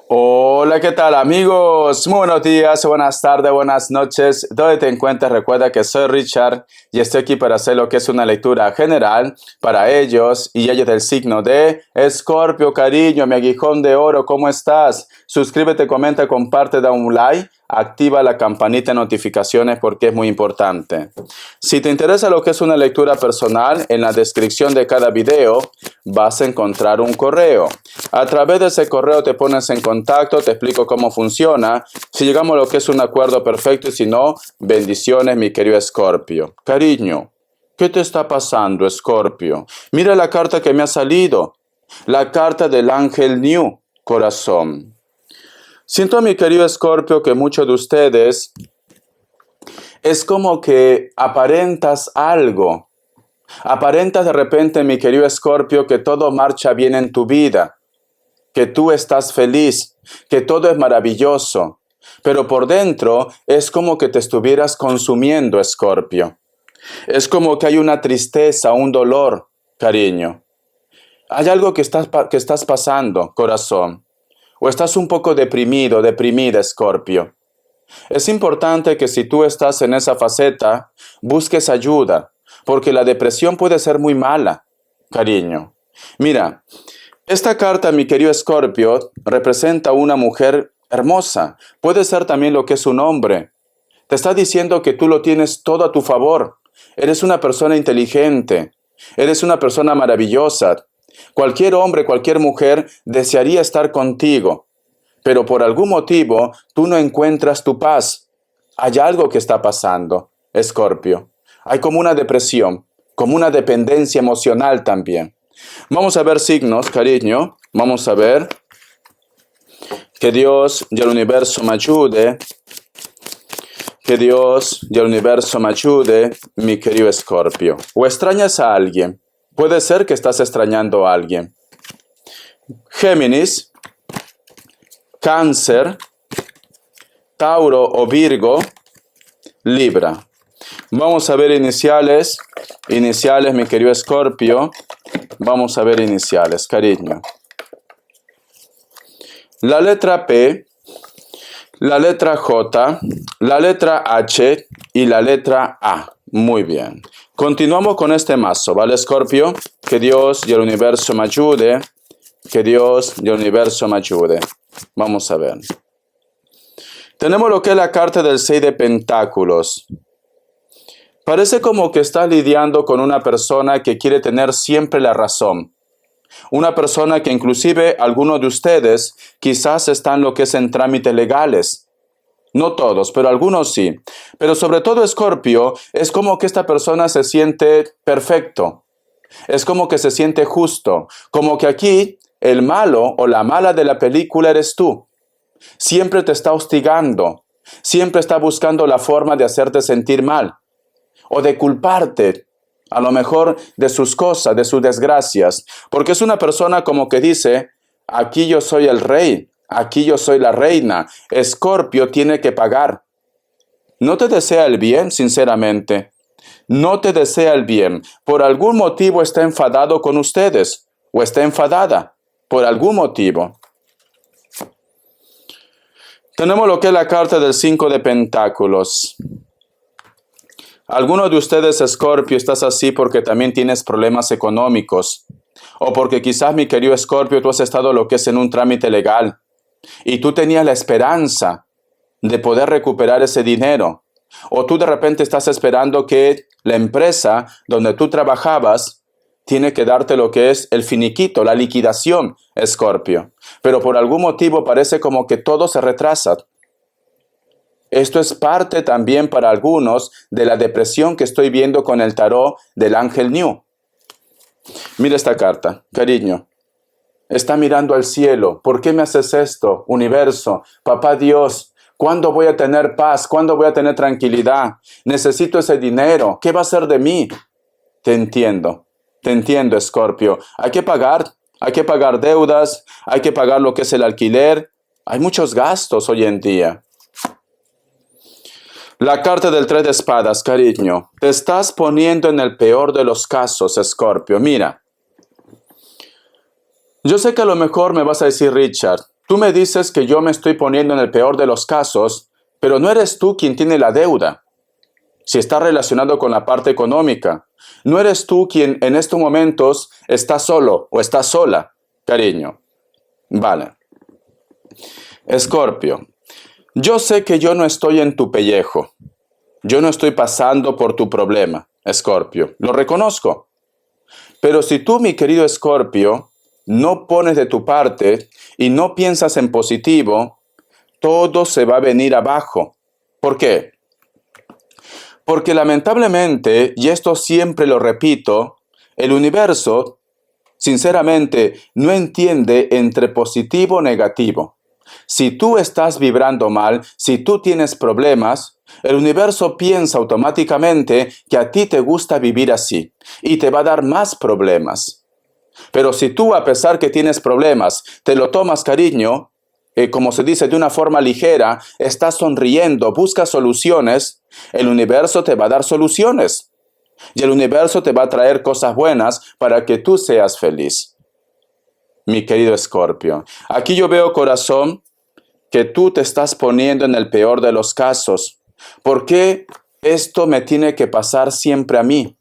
Hola, ¿qué tal amigos? Muy buenos días, buenas tardes, buenas noches. Donde te encuentres, recuerda que soy Richard y estoy aquí para hacer lo que es una lectura general para ellos y ellos del signo de Escorpio. Cariño, mi aguijón de oro, ¿cómo estás? Suscríbete, comenta, comparte, da un like. Activa la campanita de notificaciones porque es muy importante. Si te interesa lo que es una lectura personal, en la descripción de cada video vas a encontrar un correo. A través de ese correo te pones en contacto, te explico cómo funciona, si llegamos a lo que es un acuerdo perfecto y si no, bendiciones mi querido Escorpio. Cariño, ¿qué te está pasando, Escorpio? Mira la carta que me ha salido, la carta del ángel New, corazón. Siento, mi querido Escorpio, que muchos de ustedes es como que aparentas algo. Aparentas de repente, mi querido Escorpio, que todo marcha bien en tu vida, que tú estás feliz, que todo es maravilloso. Pero por dentro es como que te estuvieras consumiendo, Escorpio. Es como que hay una tristeza, un dolor, cariño. Hay algo que estás pasando, corazón. O estás un poco deprimido, deprimida, Escorpio. Es importante que si tú estás en esa faceta, busques ayuda, porque la depresión puede ser muy mala, cariño. Mira, esta carta, mi querido Escorpio, representa una mujer hermosa. Puede ser también lo que es un hombre. Te está diciendo que tú lo tienes todo a tu favor. Eres una persona inteligente. Eres una persona maravillosa. Cualquier hombre, cualquier mujer desearía estar contigo. Pero por algún motivo tú no encuentras tu paz. Hay algo que está pasando, Escorpio. Hay como una depresión, como una dependencia emocional también. Vamos a ver signos, cariño. Vamos a ver. Que Dios y el universo me ayude. Que Dios y el universo me ayude, mi querido Escorpio. O extrañas a alguien. Puede ser que estás extrañando a alguien. Géminis, Cáncer, Tauro o Virgo, Libra. Vamos a ver iniciales. Iniciales, mi querido Escorpio. Vamos a ver iniciales, cariño. La letra P, la letra J, la letra H y la letra A. Muy bien. Continuamos con este mazo, ¿vale, Escorpio? Que Dios y el universo me ayude. Que Dios y el universo me ayude. Vamos a ver. Tenemos lo que es la carta del 6 de Pentáculos. Parece como que estás lidiando con una persona que quiere tener siempre la razón. Una persona que inclusive algunos de ustedes quizás están lo que es en trámites legales. No todos, pero algunos sí. Pero sobre todo, Escorpio, es como que esta persona se siente perfecto. Es como que se siente justo. Como que aquí el malo o la mala de la película eres tú. Siempre te está hostigando. Siempre está buscando la forma de hacerte sentir mal. O de culparte, a lo mejor de sus cosas, de sus desgracias. Porque es una persona como que dice, aquí yo soy el rey, aquí yo soy la reina. Escorpio tiene que pagar. No te desea el bien, sinceramente. No te desea el bien. Por algún motivo está enfadado con ustedes. O está enfadada. Por algún motivo. Tenemos lo que es la carta del 5 de Pentáculos. Algunos de ustedes, Escorpio, estás así porque también tienes problemas económicos. O porque quizás, mi querido Escorpio, tú has estado lo que es en un trámite legal. Y tú tenías la esperanza de poder recuperar ese dinero. O tú de repente estás esperando que la empresa donde tú trabajabas tiene que darte lo que es el finiquito, la liquidación, Escorpio. Pero por algún motivo parece como que todo se retrasa. Esto es parte también para algunos de la depresión que estoy viendo con el tarot del ángel New. Mira esta carta, cariño. Está mirando al cielo. ¿Por qué me haces esto, universo? Papá Dios, ¿cuándo voy a tener paz? ¿Cuándo voy a tener tranquilidad? Necesito ese dinero. ¿Qué va a ser de mí? Te entiendo, Escorpio. Hay que pagar deudas, hay que pagar lo que es el alquiler. Hay muchos gastos hoy en día. La carta del 3 de espadas, cariño. Te estás poniendo en el peor de los casos, Escorpio. Mira, yo sé que a lo mejor me vas a decir, Richard, Tú me dices que yo me estoy poniendo en el peor de los casos, pero no eres tú quien tiene la deuda. Si está relacionado con la parte económica, no eres tú quien en estos momentos está solo o está sola, cariño. Vale. Escorpio, yo sé que yo no estoy en tu pellejo. Yo no estoy pasando por tu problema, Escorpio. Lo reconozco. Pero si tú, mi querido Escorpio, no pones de tu parte y no piensas en positivo, todo se va a venir abajo. ¿Por qué? Porque lamentablemente, y esto siempre lo repito, el universo, sinceramente, no entiende entre positivo o negativo. Si tú estás vibrando mal, si tú tienes problemas, el universo piensa automáticamente que a ti te gusta vivir así y te va a dar más problemas. Pero si tú, a pesar que tienes problemas, te lo tomas cariño, como se dice, de una forma ligera, estás sonriendo, buscas soluciones, el universo te va a dar soluciones. Y el universo te va a traer cosas buenas para que tú seas feliz. Mi querido Escorpio, aquí yo veo, corazón, que tú te estás poniendo en el peor de los casos. ¿Por qué esto me tiene que pasar siempre a mí?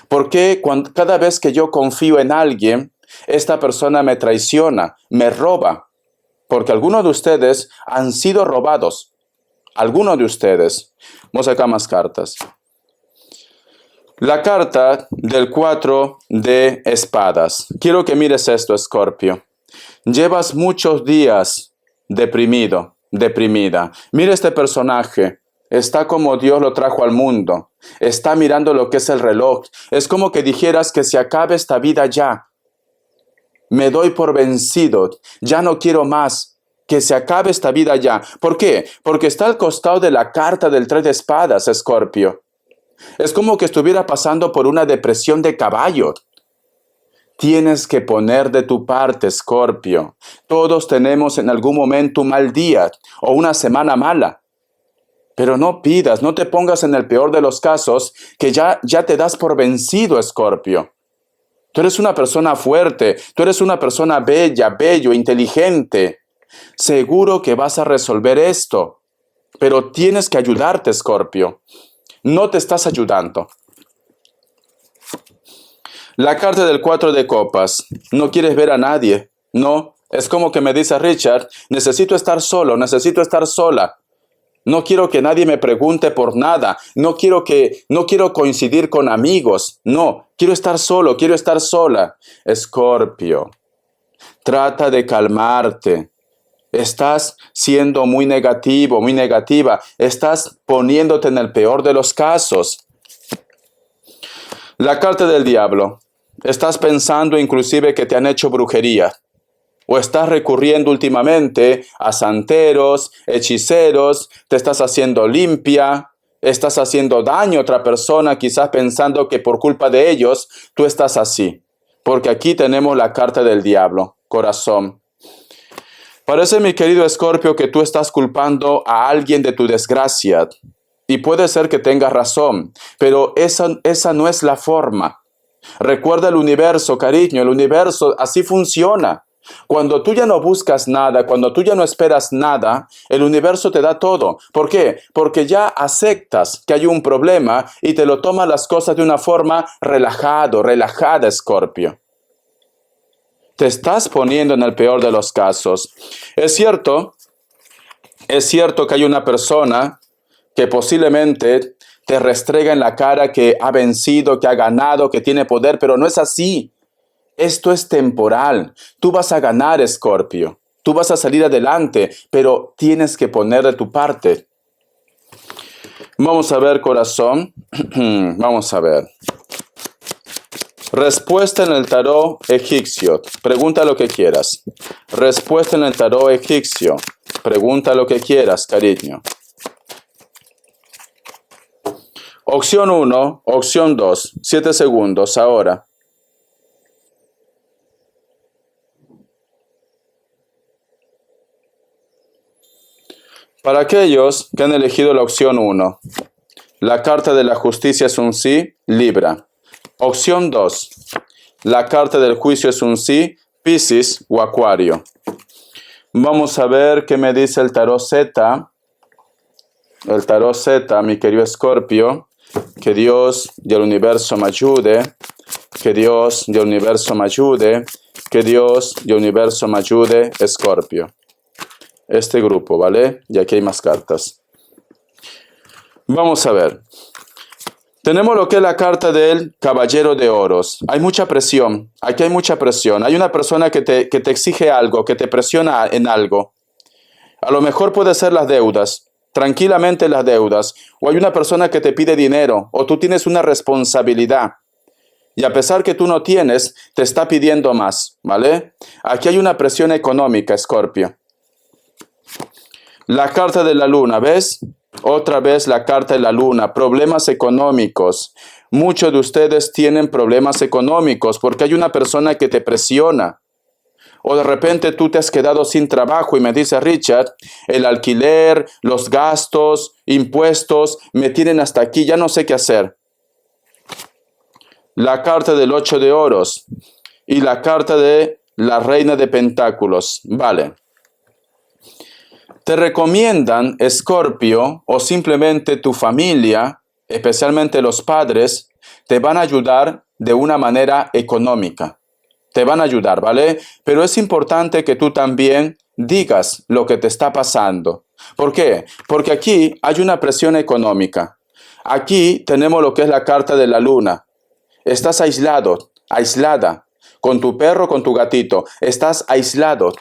¿Por qué cada vez que yo confío en alguien, esta persona me traiciona, me roba? Porque algunos de ustedes han sido robados. Algunos de ustedes. Vamos a sacar más cartas. La carta del 4 de espadas. Quiero que mires esto, Escorpio. Llevas muchos días deprimido, deprimida. Mira este personaje. Está como Dios lo trajo al mundo. Está mirando lo que es el reloj. Es como que dijeras que se acabe esta vida ya. Me doy por vencido. Ya no quiero más. Que se acabe esta vida ya. ¿Por qué? Porque está al costado de la carta del 3 de espadas, Escorpio. Es como que estuviera pasando por una depresión de caballo. Tienes que poner de tu parte, Escorpio. Todos tenemos en algún momento un mal día o una semana mala. Pero no pidas, no te pongas en el peor de los casos que ya te das por vencido, Escorpio. Tú eres una persona fuerte, tú eres una persona bella, bello, inteligente. Seguro que vas a resolver esto, pero tienes que ayudarte, Escorpio. No te estás ayudando. La carta del 4 de copas. No quieres ver a nadie. No, es como que me dice Richard, necesito estar solo, necesito estar sola. No quiero que nadie me pregunte por nada. No quiero coincidir con amigos. No, quiero estar solo, quiero estar sola. Escorpio, trata de calmarte. Estás siendo muy negativo, muy negativa. Estás poniéndote en el peor de los casos. La carta del diablo. Estás pensando inclusive que te han hecho brujería. O estás recurriendo últimamente a santeros, hechiceros, te estás haciendo limpia, estás haciendo daño a otra persona, quizás pensando que por culpa de ellos tú estás así. Porque aquí tenemos la carta del diablo, corazón. Parece, mi querido Escorpio, que tú estás culpando a alguien de tu desgracia. Y puede ser que tengas razón, pero esa no es la forma. Recuerda el universo, cariño, el universo así funciona. Cuando tú ya no buscas nada, cuando tú ya no esperas nada, el universo te da todo. ¿Por qué? Porque ya aceptas que hay un problema y te lo tomas las cosas de una forma relajada, Escorpio. Te estás poniendo en el peor de los casos. Es cierto que hay una persona que posiblemente te restrega en la cara que ha vencido, que ha ganado, que tiene poder, pero no es así. Esto es temporal. Tú vas a ganar, Escorpio. Tú vas a salir adelante, pero tienes que poner de tu parte. Vamos a ver, corazón. Vamos a ver. Respuesta en el tarot egipcio. Pregunta lo que quieras. Respuesta en el tarot egipcio. Pregunta lo que quieras, cariño. Opción 1, opción 2. 7 segundos ahora. Para aquellos que han elegido la opción 1, la carta de la justicia es un sí, Libra. Opción 2, la carta del juicio es un sí, Piscis o Acuario. Vamos a ver qué me dice el tarot Z. El tarot Z, mi querido Escorpio. Que Dios del universo me ayude. Que Dios del universo me ayude. Que Dios del universo me ayude, Escorpio. Este grupo, ¿vale? Y aquí hay más cartas. Vamos a ver. Tenemos lo que es la carta del Caballero de Oros. Hay mucha presión. Aquí hay mucha presión. Hay una persona que te exige algo, que te presiona en algo. A lo mejor puede ser las deudas. Tranquilamente las deudas. O hay una persona que te pide dinero. O tú tienes una responsabilidad. Y a pesar que tú no tienes, te está pidiendo más. ¿Vale? Aquí hay una presión económica, Escorpio. La carta de la luna, ¿ves? Otra vez la carta de la luna, problemas económicos. Muchos de ustedes tienen problemas económicos porque hay una persona que te presiona. O de repente tú te has quedado sin trabajo y me dice, Richard, el alquiler, los gastos, impuestos, me tienen hasta aquí, ya no sé qué hacer. La carta del 8 de oros y la carta de la reina de pentáculos. Vale. Te recomiendan, Escorpio, o simplemente tu familia, especialmente los padres, te van a ayudar de una manera económica. Te van a ayudar, ¿vale? Pero es importante que tú también digas lo que te está pasando. ¿Por qué? Porque aquí hay una presión económica. Aquí tenemos lo que es la carta de la luna. Estás aislado, aislada, con tu perro, con tu gatito. Estás aislado.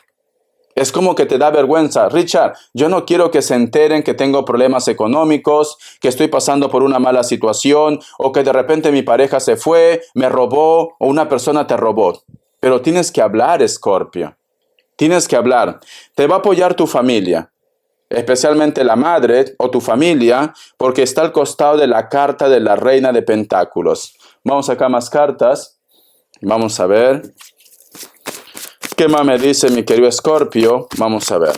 Es como que te da vergüenza. Richard, yo no quiero que se enteren que tengo problemas económicos, que estoy pasando por una mala situación, o que de repente mi pareja se fue, me robó, o una persona te robó. Pero tienes que hablar, Escorpio. Tienes que hablar. Te va a apoyar tu familia, especialmente la madre o tu familia, porque está al costado de la carta de la reina de pentáculos. Vamos acá más cartas. Vamos a ver. ¿Qué más me dice mi querido Escorpio? Vamos a ver.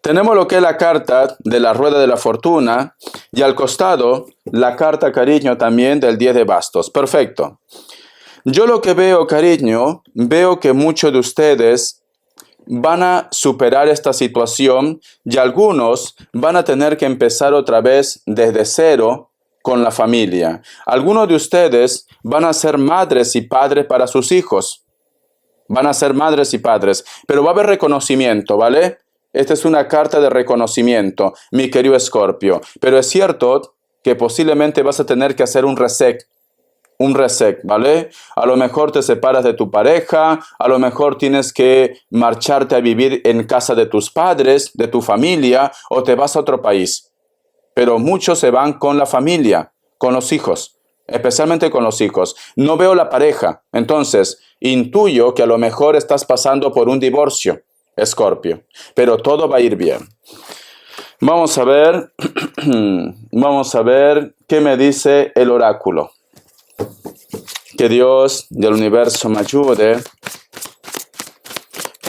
Tenemos lo que es la carta de la rueda de la fortuna y al costado la carta, cariño, también del 10 de bastos. Perfecto. Yo lo que veo, cariño, veo que muchos de ustedes van a superar esta situación y algunos van a tener que empezar otra vez desde cero con la familia. Algunos de ustedes van a ser madres y padres para sus hijos. Van a ser madres y padres. Pero va a haber reconocimiento, ¿vale? Esta es una carta de reconocimiento, mi querido Escorpio. Pero es cierto que posiblemente vas a tener que hacer un reset. Un reset, ¿vale? A lo mejor te separas de tu pareja, a lo mejor tienes que marcharte a vivir en casa de tus padres, de tu familia, o te vas a otro país. Pero muchos se van con la familia, con los hijos, especialmente con los hijos. No veo la pareja, entonces intuyo que a lo mejor estás pasando por un divorcio, Escorpio, pero todo va a ir bien. Vamos a ver, vamos a ver qué me dice el oráculo. Que Dios del universo me ayude.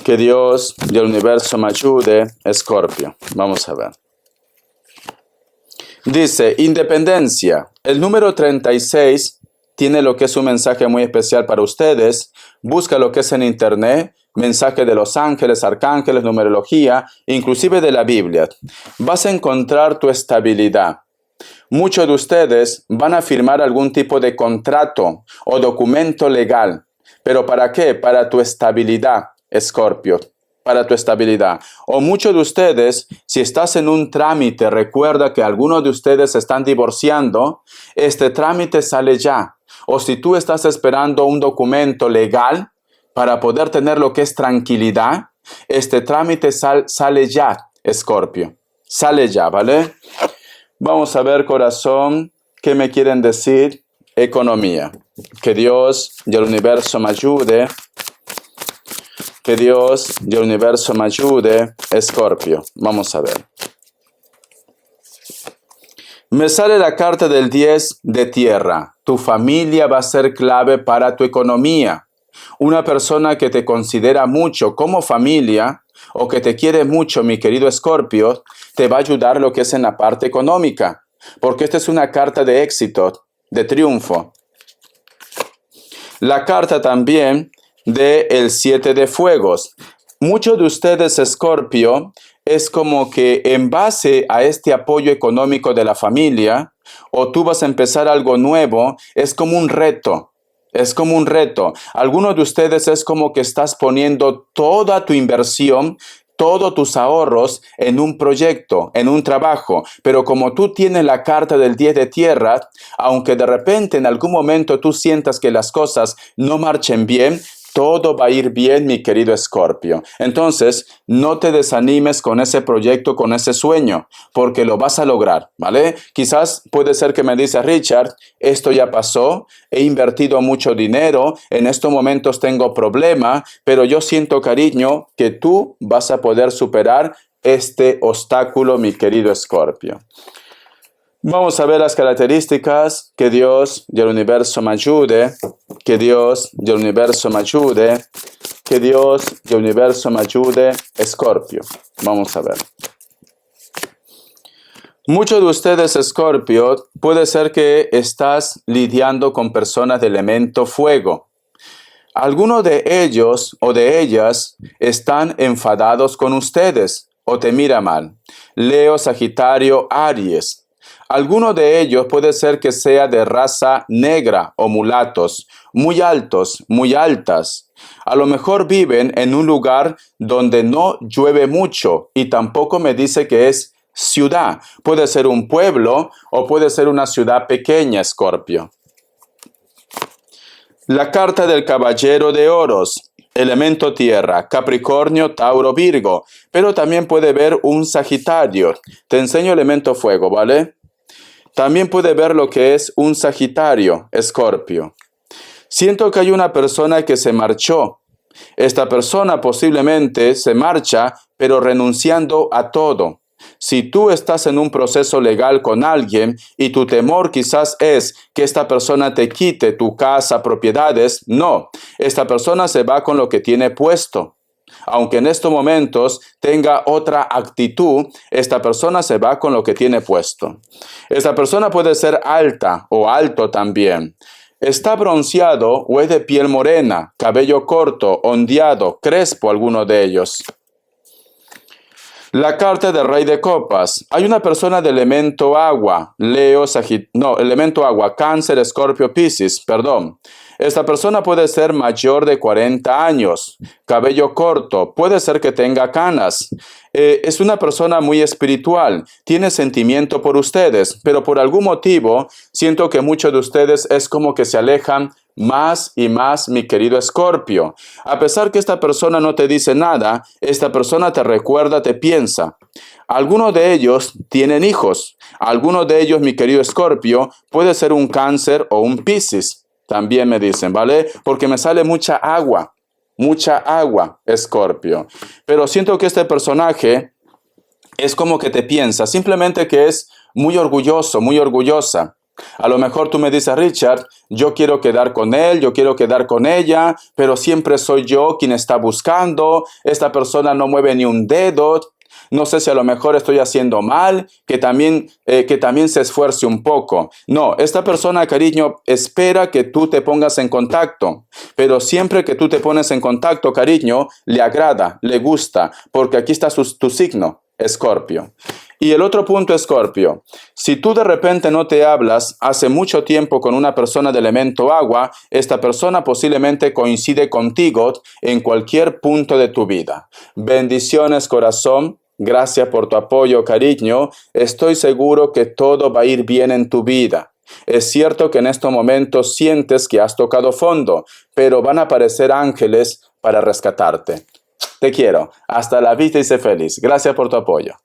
Que Dios del universo me ayude, Escorpio. Vamos a ver. Dice, independencia. El número 36 tiene lo que es un mensaje muy especial para ustedes. Busca lo que es en internet, mensaje de los ángeles, arcángeles, numerología, inclusive de la Biblia. Vas a encontrar tu estabilidad. Muchos de ustedes van a firmar algún tipo de contrato o documento legal. ¿Pero para qué? Para tu estabilidad, Escorpio. Para tu estabilidad. O muchos de ustedes, si estás en un trámite, recuerda que algunos de ustedes se están divorciando, este trámite sale ya. O si tú estás esperando un documento legal para poder tener lo que es tranquilidad, este trámite sale ya, Escorpio. Sale ya, ¿vale? Vamos a ver, corazón, ¿qué me quieren decir? Economía. Que Dios y el universo me ayude. Que Dios y el universo me ayude, Escorpio. Vamos a ver. Me sale la carta del 10 de tierra. Tu familia va a ser clave para tu economía. Una persona que te considera mucho como familia o que te quiere mucho, mi querido Escorpio, te va a ayudar lo que es en la parte económica. Porque esta es una carta de éxito, de triunfo. La carta también del 7 de fuegos. Muchos de ustedes, Escorpio, es como que en base a este apoyo económico de la familia, o tú vas a empezar algo nuevo, es como un reto. Es como un reto. Algunos de ustedes es como que estás poniendo toda tu inversión, todos tus ahorros en un proyecto, en un trabajo. Pero como tú tienes la carta del 10 de tierra, aunque de repente en algún momento tú sientas que las cosas no marchen bien, todo va a ir bien, mi querido Escorpio. Entonces, no te desanimes con ese proyecto, con ese sueño, porque lo vas a lograr, ¿vale? Quizás puede ser que me dice, Richard, esto ya pasó, he invertido mucho dinero, en estos momentos tengo problema, pero yo siento, cariño, que tú vas a poder superar este obstáculo, mi querido Escorpio. Vamos a ver las características. Que Dios y el universo me ayude. Que Dios y el universo me ayude. Que Dios y el universo me ayude. Escorpio. Vamos a ver. Muchos de ustedes, Escorpio, puede ser que estás lidiando con personas de elemento fuego. Algunos de ellos o de ellas están enfadados con ustedes o te mira mal. Leo, Sagitario, Aries. Alguno de ellos puede ser que sea de raza negra o mulatos, muy altos, muy altas. A lo mejor viven en un lugar donde no llueve mucho y tampoco me dice que es ciudad. Puede ser un pueblo o puede ser una ciudad pequeña, Escorpio. La carta del caballero de oros. Elemento tierra, Capricornio, Tauro, Virgo. Pero también puede ver un Sagitario. Te enseño elemento fuego, ¿vale? También puede ver lo que es un Sagitario, Escorpio. Siento que hay una persona que se marchó. Esta persona posiblemente se marcha, pero renunciando a todo. Si tú estás en un proceso legal con alguien y tu temor quizás es que esta persona te quite tu casa, propiedades, no. Esta persona se va con lo que tiene puesto. Aunque en estos momentos tenga otra actitud, esta persona se va con lo que tiene puesto. Esta persona puede ser alta o alto también. Está bronceado o es de piel morena, cabello corto, ondeado, crespo alguno de ellos. La carta del Rey de Copas. Hay una persona de elemento agua, Leo, elemento agua, Cáncer, Escorpio, Piscis, perdón. Esta persona puede ser mayor de 40 años, cabello corto, puede ser que tenga canas. Es una persona muy espiritual, tiene sentimiento por ustedes, pero por algún motivo siento que muchos de ustedes es como que se alejan más y más, mi querido Escorpio. A pesar que esta persona no te dice nada, esta persona te recuerda, te piensa. Algunos de ellos tienen hijos. Algunos de ellos, mi querido Escorpio, puede ser un Cáncer o un Piscis. También me dicen, ¿vale? Porque me sale mucha agua, Escorpio. Pero siento que este personaje es como que te piensa, simplemente que es muy orgulloso, muy orgullosa. A lo mejor tú me dices, Richard, yo quiero quedar con él, yo quiero quedar con ella, pero siempre soy yo quien está buscando, esta persona no mueve ni un dedo, no sé si a lo mejor estoy haciendo mal, que también se esfuerce un poco. No, esta persona, cariño, espera que tú te pongas en contacto, pero siempre que tú te pones en contacto, cariño, le agrada, le gusta, porque aquí está tu signo, Escorpio. Y el otro punto, Escorpio, si tú de repente no te hablas hace mucho tiempo con una persona de elemento agua, esta persona posiblemente coincide contigo en cualquier punto de tu vida. Bendiciones, corazón. Gracias por tu apoyo, cariño. Estoy seguro que todo va a ir bien en tu vida. Es cierto que en estos momentos sientes que has tocado fondo, pero van a aparecer ángeles para rescatarte. Te quiero. Hasta la vista y sé feliz. Gracias por tu apoyo.